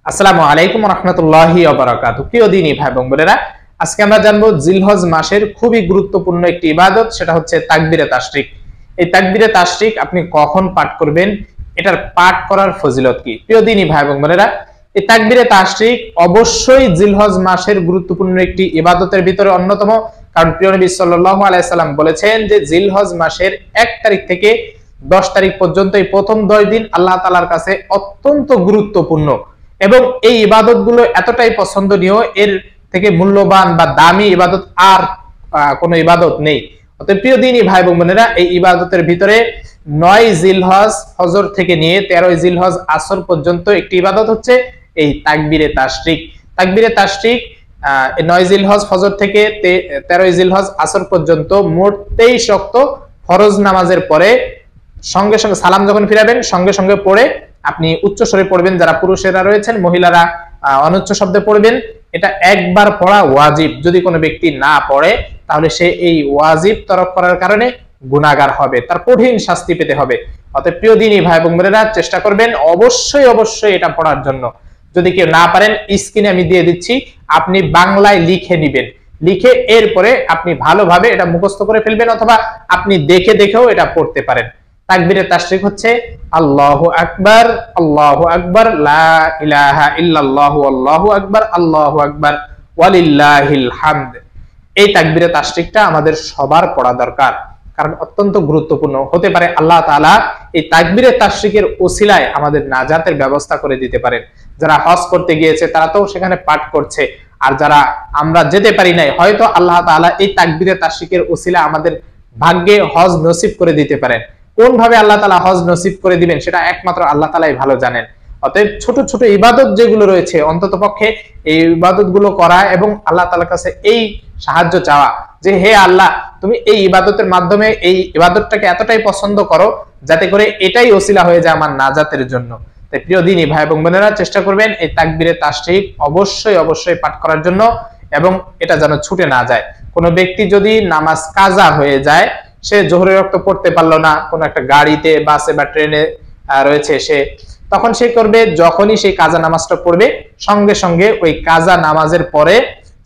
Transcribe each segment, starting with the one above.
আসসালামু আলাইকুম ওয়া রাহমাতুল্লাহি ওয়া বারাকাতুহু। প্রিয় দিনী ভাই এবং বোনেরা, আজকে আমরা জানবো জিলহজ মাসের খুবই গুরুত্বপূর্ণ একটি ইবাদত, সেটা হচ্ছে তাকবীরে তাশরিক। এই তাকবীরে তাশরিক আপনি কখন পাঠ করবেন, এটার পাঠ করার ফজিলত কি? প্রিয় দিনী ভাই এবং বোনেরা, এই তাকবীরে তাশরিক অবশ্যই জিলহজ মাসের গুরুত্বপূর্ণ একটি ইবাদতের ভিতরে অন্যতম। কারণ প্রিয় নবী সাল্লাল্লাহু আলাইহি সাল্লাম বলেছেন যে জিলহজ মাসের 1 তারিখ থেকে 10 তারিখ পর্যন্ত এই প্রথম 10 দিন আল্লাহ তাআলার কাছে অত্যন্ত গুরুত্বপূর্ণ এবং এই ইবাদতগুলো এতটাই পছন্দনীয়, এর থেকে মূল্যবান বা দামি ইবাদত আর কোনো ইবাদত নেই। অতএব প্রিয় দিনী ভাই এবং বোনেরা, এই ইবাদতের ভিতরে 9 জিলহজ ফজর থেকে নিয়ে 13 জিলহজ আসর পর্যন্ত একটি ইবাদত হচ্ছে এই তাকবীরে তাশরিক। তাকবীরে তাশরিক 9 জিলহজ ফজর থেকে 13 জিলহজ আসর পর্যন্ত মোট 23 ওয়াক্ত ফরজ নামাজের পরে সঙ্গে সঙ্গে সালাম যখন ফিরাবেন সঙ্গে সঙ্গে পড়ে আপনি উচ্চ স্বরে পড়বেন। যারা পুরুষেরা রয়েছেন, মহিলারা অনুচ্চ শব্দে পড়বেন। এটা একবার পড়া ওয়াজিব। যদি কোনো ব্যক্তি না পড়ে তাহলে সে এই ওয়াজিব তরক করার কারণে গুনাহগার হবে, তার কঠিন শাস্তি পেতে হবে। অতএব প্রিয় দিনী ভাই এবং বোনেরা, চেষ্টা করবেন অবশ্যই অবশ্যই এটা পড়ার জন্য। যদি কেউ না পারেন, স্ক্রিনে আমি দিয়ে দিচ্ছি, আপনি বাংলায় লিখে নিবেন, লিখে এরপরে আপনি ভালোভাবে এটা মুখস্থ করে ফেলবেন, অথবা আপনি দেখে দেখেও এটা পড়তে পারেন। তাকবীরে তাশরিক হচ্ছে আল্লাহু আকবার, আল্লাহু আকবার, লা ইলাহা ইল্লাল্লাহু, আল্লাহু আকবার, আল্লাহু আকবার, ওয়ালিল্লাহিল হামদ। এই তাকবীরে তাশরিকটা আমাদের সবার পড়া দরকার, কারণ অত্যন্ত গুরুত্বপূর্ণ। হতে পারে আল্লাহ তাআলা এই তাকবীরে তাশরিকের ওসিলায় আমাদের নাজাতের ব্যবস্থা করে দিতে পারেন। যারা হজ করতে গিয়েছে তারা তো সেখানে পাঠ করছে, আর যারা আমরা যেতে পারি নাই, হয়তো আল্লাহ তাআলা এই তাকবীরে তাশরিকের ওসিলা আমাদের ভাগ্যে হজ নসিব করে দিতে পারেন। কোন ভাবে আল্লাহ তাআলা হজ নসিব করে দিবেন সেটা একমাত্র আল্লাহ তাআলাই ভালো জানেন। অতএব ছোট ছোট ইবাদত যেগুলো রয়েছে, অন্ততপক্ষে এই ইবাদতগুলো করা এবং আল্লাহ তাআলার কাছে এই সাহায্য চাওয়া যে হে আল্লাহ, তুমি এই ইবাদতের মাধ্যমে এই ইবাদতটাকে এতটাই পছন্দ করো যাতে করে এটাই ওসিলা হয়ে যায় আমার নাজাতের জন্য। তাই প্রিয় দিনী ভাই এবং বোনেরা, চেষ্টা করবেন এই তাকবীরে তাশরিক অবশ্যই অবশ্যই পাঠ করার জন্য, এবং এটা যেন ছুটে না যায়। কোনো ব্যক্তি যদি নামাজ কাজা হয়ে যায়, সে জোহরের ওয়াক্ত পড়তে পারলো না, কোন একটা গাড়িতে, বাসে বা ট্রেনে রয়েছে সে, তখন সে করবে, যখনই সেই কাজা নামাজটা পড়বে সঙ্গে সঙ্গে ওই কাজা নামাজের পরে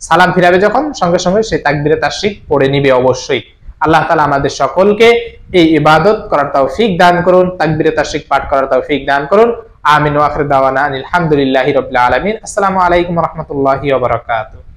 সালাম ফিরাবে, যখন সঙ্গে সঙ্গে সে তাকবীরে তাশরিক পড়ে নিবে অবশ্যই। আল্লাহ তাআলা আমাদের সকলকে এই ইবাদত করার তৌফিক দান করুন, তাকবীরে তাশরিক পাঠ করার তৌফিক দান করুন। আমিন ওয়া আখির দাওয়ানা আলহামদুলিল্লাহি রাব্বিল আলামিন। আসসালামু আলাইকুম ওয়া রাহমাতুল্লাহি ওয়া বারাকাতুহু।